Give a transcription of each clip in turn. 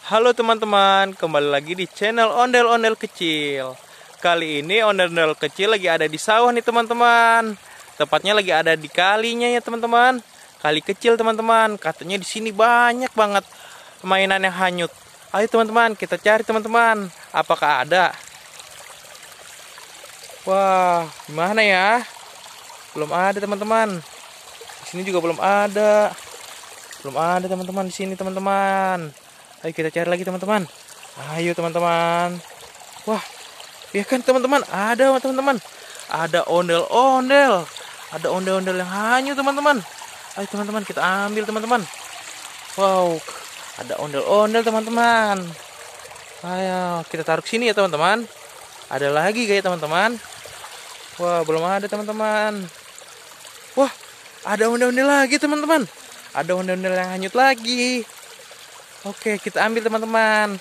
Halo teman-teman, kembali lagi di channel ondel-ondel kecil. Kali ini ondel-ondel kecil lagi ada di sawah nih teman-teman. Tepatnya lagi ada di kalinya ya teman-teman. Kali kecil teman-teman. Katanya di sini banyak banget mainan yang hanyut. Ayo teman-teman, kita cari teman-teman. Apakah ada? Wah, gimana ya? Belum ada teman-teman. Di sini juga belum ada. Belum ada teman-teman di sini teman-teman. Ayo kita cari lagi teman-teman. Ayo teman-teman. Wah, ya kan teman-teman, ada teman-teman. Ada ondel-ondel. Ada ondel-ondel yang hanyut teman-teman. Ayo teman-teman, kita ambil teman-teman. Wow, ada ondel-ondel teman-teman. Ayo kita taruh sini ya teman-teman. Ada lagi kayak teman-teman. Wah, belum ada teman-teman. Wah, ada ondel-ondel lagi teman-teman. Ada ondel-ondel yang hanyut lagi. Oke, kita ambil teman-teman.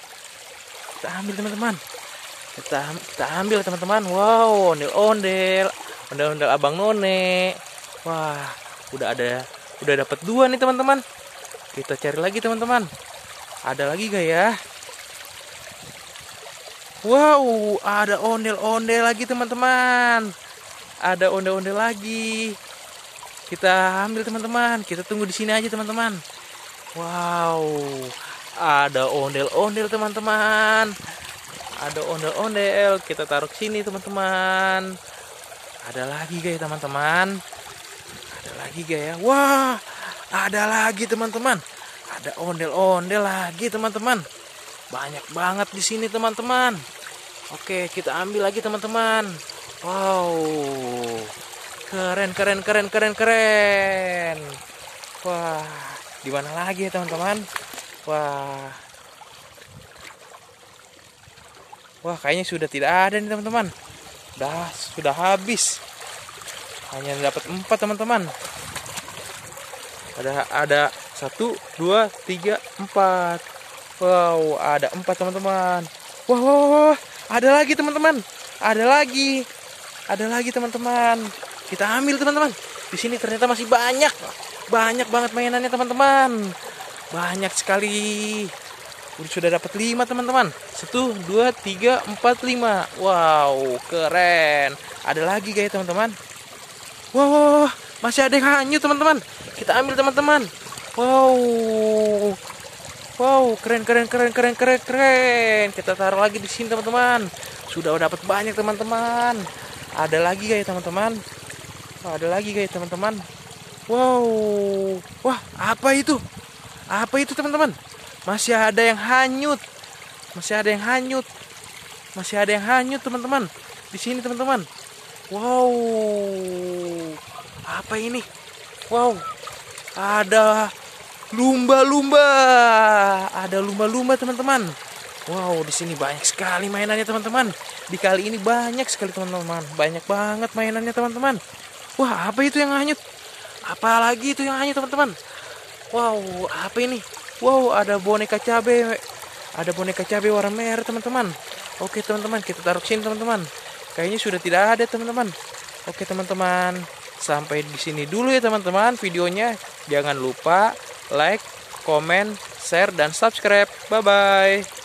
Kita ambil teman-teman. Kita ambil teman-teman. Wow, ondel-ondel. Ondel-ondel Abang None. Wah, udah dapat 2 nih teman-teman. Kita cari lagi teman-teman. Ada lagi gak ya? Wow, ada ondel-ondel lagi teman-teman. Ada ondel-ondel lagi. Kita ambil teman-teman. Kita tunggu di sini aja teman-teman. Wow, ada ondel-ondel teman-teman. Ada ondel-ondel. Kita taruh ke sini teman-teman. Ada lagi guys teman-teman. Ada lagi guys ya. Wah, ada lagi teman-teman. Ada ondel-ondel lagi teman-teman. Banyak banget di sini teman-teman. Oke, kita ambil lagi teman-teman. Wow, keren. Wah, di mana lagi ya teman-teman? Wah, kayaknya sudah tidak ada nih teman-teman. Sudah habis. Hanya dapat 4 teman-teman. Ada 1, 2, 3, 4. Wow, ada 4 teman-teman. Wah, ada lagi teman-teman. Ada lagi teman-teman. Kita ambil teman-teman. Di sini ternyata masih banyak banget mainannya teman-teman. Banyak sekali. Sudah dapat 5 teman-teman. 1, 2, 3, 4, 5. Wow, keren. Ada lagi guys teman-teman. Wow, masih ada yang hanyut teman-teman. Kita ambil teman-teman. Wow, keren. Kita taruh lagi di sini teman-teman. Sudah dapat banyak teman-teman. Ada lagi guys teman-teman. Wow. Wah, apa itu? Teman-teman? Masih ada yang hanyut teman-teman. Di sini teman-teman. Wow. Apa ini? Wow. Ada lumba-lumba teman-teman. Wow, di sini banyak sekali mainannya teman-teman. Di kali ini banyak sekali teman-teman. Banyak banget mainannya teman-teman. Wah, apa itu yang hanyut? Apalagi itu yang hanyut teman-teman? Wow, apa ini? Wow, ada boneka cabai. Ada boneka cabai warna merah teman-teman. Oke teman-teman, kita taruh sini teman-teman. Kayaknya sudah tidak ada teman-teman. Oke teman-teman, sampai di sini dulu ya teman-teman videonya. Jangan lupa like, komen, share, dan subscribe. Bye-bye.